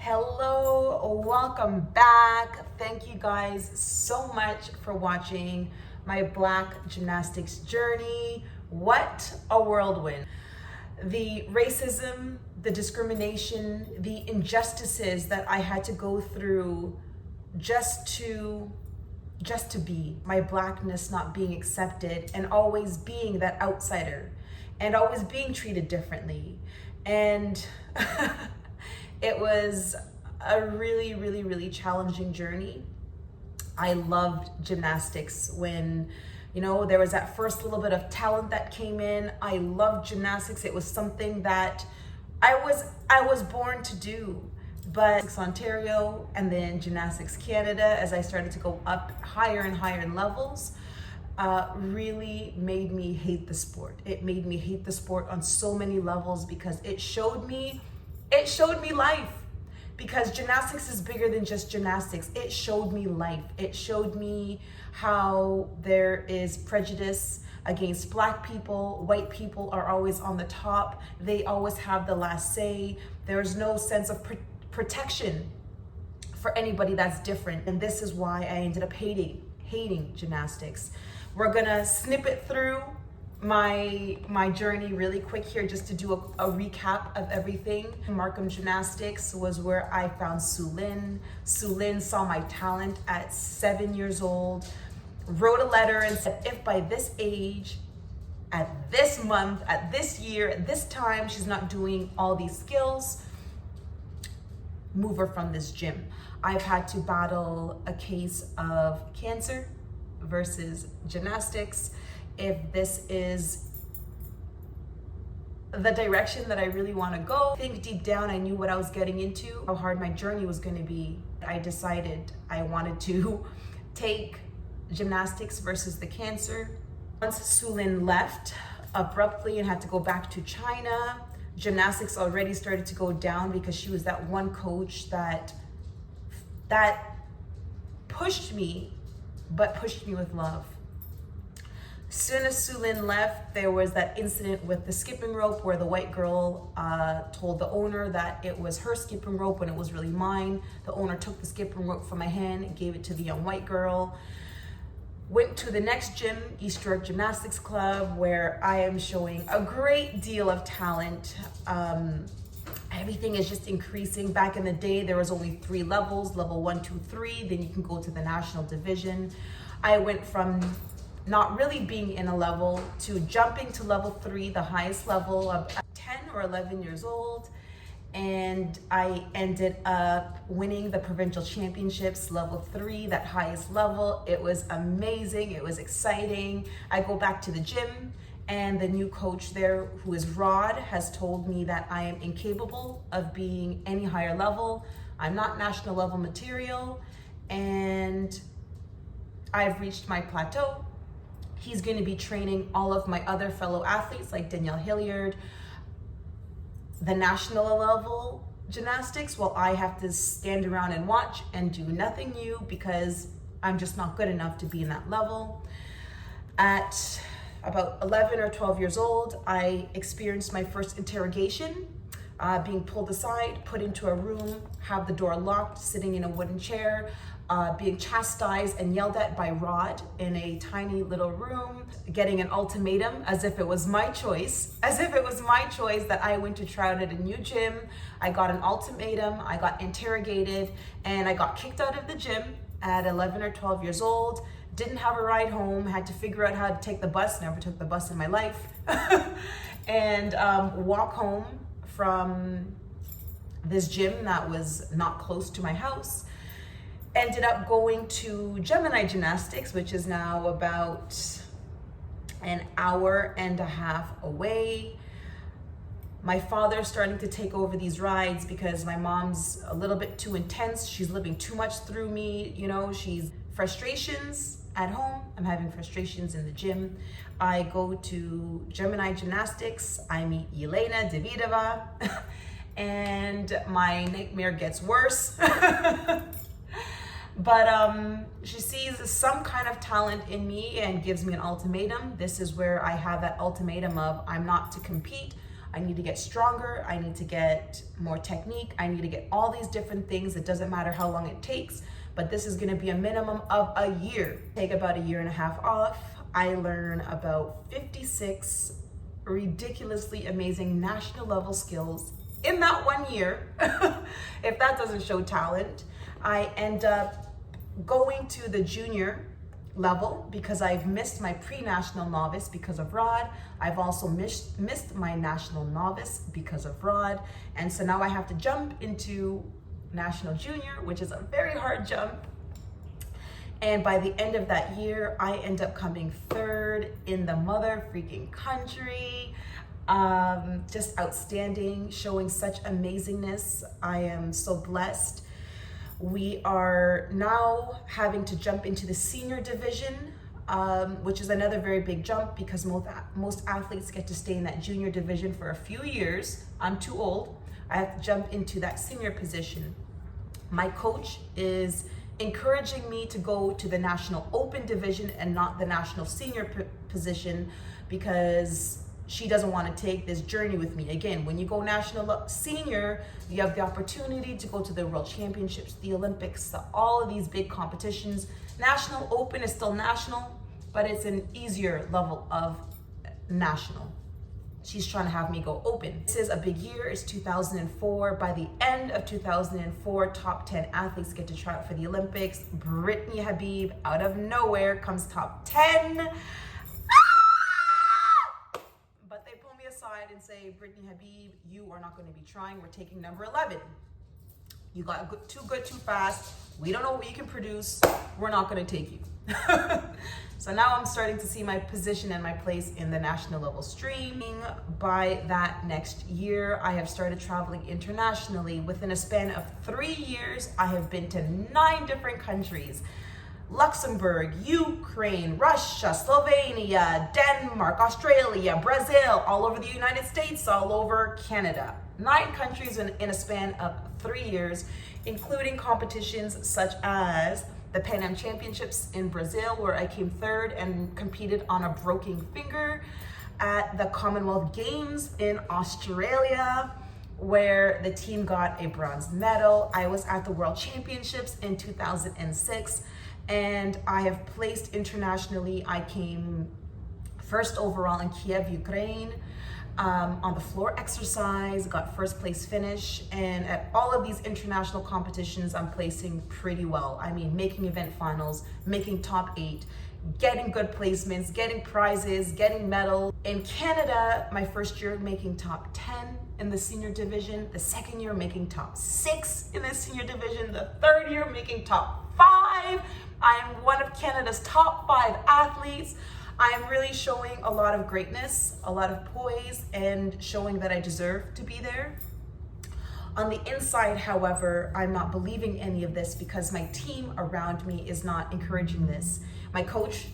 Hello, welcome back. Thank you guys so much for watching my Black gymnastics journey. What a whirlwind. The racism, the discrimination, the injustices that I had to go through just to be, my Blackness not being accepted and always being that outsider and always being treated differently. And it was a really challenging journey. I loved gymnastics when, there was that first little bit of talent that came in. I loved gymnastics. It was something that I was born to do. But Ontario and then Gymnastics Canada, as I started to go up higher and higher in levels, really made me hate the sport. It made me hate the sport on so many levels because it showed me life. Because gymnastics is bigger than just gymnastics. It showed me life. It showed me how there is prejudice against Black people. White people are always on the top. They always have the last say. There's no sense of protection for anybody that's different. And this is why I ended up hating gymnastics. We're gonna snip it through my journey really quick here just to do a recap of everything. Markham Gymnastics was where I found Sue Lin. Sue Lin saw my talent at 7 years old, wrote a letter and said, if by this age, at this month, at this year, at this time, she's not doing all these skills, move her from this gym. I've had to battle a case of cancer versus gymnastics. If this is the direction that I really want to go, I think deep down I knew what I was getting into, how hard my journey was going to be. I decided I wanted to take gymnastics versus the cancer. Once Sue Lin left abruptly and had to go back to China, gymnastics already started to go down because she was that one coach that pushed me, but pushed me with love. As soon as Sue Lin left, there was that incident with the skipping rope where the white girl told the owner that it was her skipping rope when it was really mine. The owner took the skipping rope from my hand and gave it to the young white girl. Went to the next gym, East York Gymnastics Club, where I am showing a great deal of talent. Everything is just increasing. Back in the day, there was only 3 levels, level 1, 2, 3. Then you can go to the national division. I went from not really being in a level to jumping to level 3, the highest level of 10 or 11 years old. And I ended up winning the provincial championships, level 3, that highest level. It was amazing. It was exciting. I go back to the gym and the new coach there, who is Rod, has told me that I am incapable of being any higher level. I'm not national level material and I've reached my plateau. He's going to be training all of my other fellow athletes like Danielle Hilliard, the national level gymnastics, while I have to stand around and watch and do nothing new because I'm just not good enough to be in that level. At about 11 or 12 years old, I experienced my first interrogation, being pulled aside, put into a room, have the door locked, sitting in a wooden chair, being chastised and yelled at by Rod in a tiny little room, getting an ultimatum as if it was my choice, that I went to try out at a new gym. I got an ultimatum, I got interrogated, and I got kicked out of the gym at 11 or 12 years old. Didn't have a ride home, had to figure out how to take the bus, never took the bus in my life, and walk home from this gym that was not close to my house. Ended up going to Gemini Gymnastics, which is now about an hour and a half away. My father's starting to take over these rides because my mom's a little bit too intense. She's living too much through me. She's frustrations at home. I'm having frustrations in the gym. I go to Gemini Gymnastics. I meet Elena Davidova and my nightmare gets worse. But she sees some kind of talent in me and gives me an ultimatum. This is where I have that ultimatum of I'm not to compete. I need to get stronger. I need to get more technique. I need to get all these different things. It doesn't matter how long it takes, but this is gonna be a minimum of a year. Take about a year and a half off. I learn about 56 ridiculously amazing national level skills in that 1 year. If that doesn't show talent, I end up going to the junior level because I've missed my pre-national novice because of Rod. I've also missed my national novice because of Rod. And so now I have to jump into national junior, which is a very hard jump. And by the end of that year, I end up coming third in the mother freaking country. Just outstanding, showing such amazingness. I am so blessed. We are now having to jump into the senior division, which is another very big jump because most athletes get to stay in that junior division for a few years. I'm too old. I have to jump into that senior position. My coach is encouraging me to go to the national open division and not the national senior position because she doesn't want to take this journey with me. Again, when you go national senior, you have the opportunity to go to the world championships, the Olympics, all of these big competitions. National open is still national, but it's an easier level of national. She's trying to have me go open. This is a big year. It's 2004. By the end of 2004, top 10 athletes get to try out for the Olympics. Brittany Habib, out of nowhere, comes top 10. But they pull me aside and say, Brittany Habib, you are not going to be trying. We're taking number 11. You got too good, too fast. We don't know what you can produce. We're not going to take you. So now I'm starting to see my position and my place in the national level streaming. By that next year, I have started traveling internationally. Within a span of 3 years, I have been to 9 different countries. Luxembourg, Ukraine, Russia, Slovenia, Denmark, Australia, Brazil, all over the United States, all over Canada. 9 countries in a span of 3 years, including competitions such as the Pan Am Championships in Brazil, where I came third and competed on a broken finger, at the Commonwealth Games in Australia, where the team got a bronze medal. I was at the World Championships in 2006, and I have placed internationally. I came first overall in Kiev, Ukraine, on the floor exercise, got first place finish, and at all of these international competitions, I'm placing pretty well. I mean, making event finals, making top 8, getting good placements, getting prizes, getting medals. In Canada, my first year making top 10 in the senior division, the second year making top 6 in the senior division, the third year making top 5. I am one of Canada's top 5 athletes. I am really showing a lot of greatness, a lot of poise, and showing that I deserve to be there. On the inside, however, I'm not believing any of this because my team around me is not encouraging this. My coach,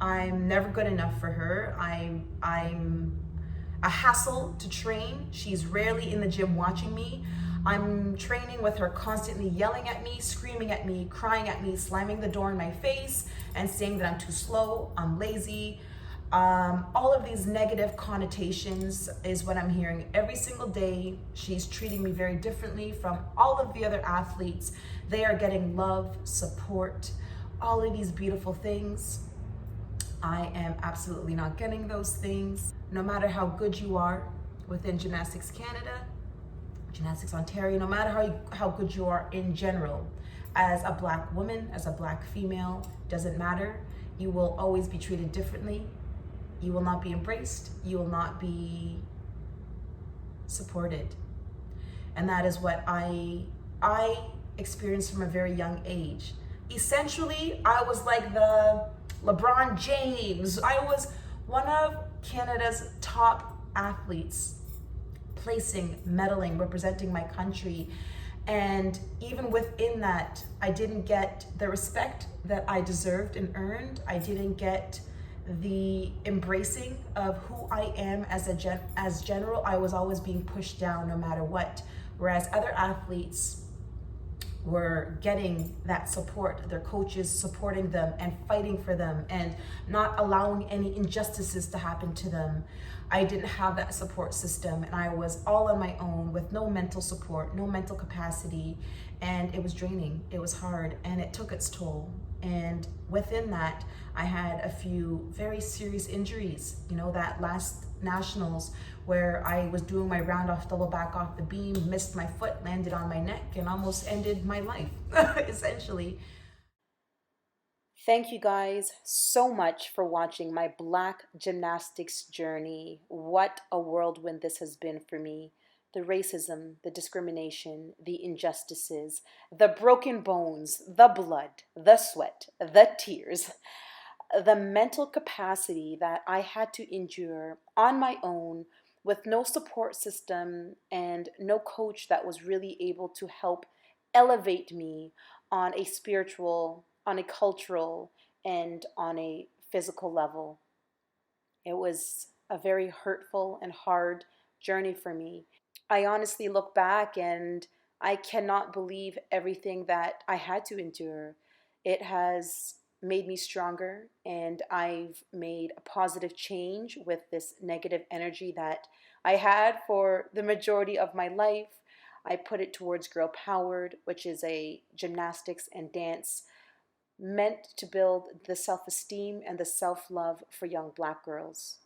I'm never good enough for her. I'm a hassle to train. She's rarely in the gym watching me. I'm training with her constantly yelling at me, screaming at me, crying at me, slamming the door in my face, and saying that I'm too slow, I'm lazy. All of these negative connotations is what I'm hearing every single day. She's treating me very differently from all of the other athletes. They are getting love, support, all of these beautiful things. I am absolutely not getting those things. No matter how good you are within Gymnastics Canada, Gymnastics Ontario, no matter how good you are in general, as a Black woman, as a Black female, doesn't matter. You will always be treated differently. You will not be embraced. You will not be supported. And that is what I experienced from a very young age. Essentially, I was like the LeBron James. I was one of Canada's top athletes, placing, medaling, representing my country. And even within that, I didn't get the respect that I deserved and earned. I didn't get the embracing of who I am as general. I was always being pushed down no matter what. Whereas other athletes were getting that support, their coaches supporting them and fighting for them and not allowing any injustices to happen to them. I didn't have that support system, and I was all on my own with no mental support, no mental capacity, and it was draining. It was hard, and it took its toll. And within that, I had a few very serious injuries. You know, that last nationals where I was doing my round off double back off the beam, missed my foot, landed on my neck, and almost ended my life, essentially. Thank you guys so much for watching my black gymnastics journey. What a whirlwind this has been for me. The racism, the discrimination, the injustices, the broken bones, the blood, the sweat, the tears, the mental capacity that I had to endure on my own with no support system and no coach that was really able to help elevate me on a spiritual, on a cultural, and on a physical level. It was a very hurtful and hard journey for me. I honestly look back and I cannot believe everything that I had to endure. It has made me stronger, and I've made a positive change with this negative energy that I had for the majority of my life. I put it towards Girl Powered, which is a gymnastics and dance meant to build the self esteem and the self love for young black girls.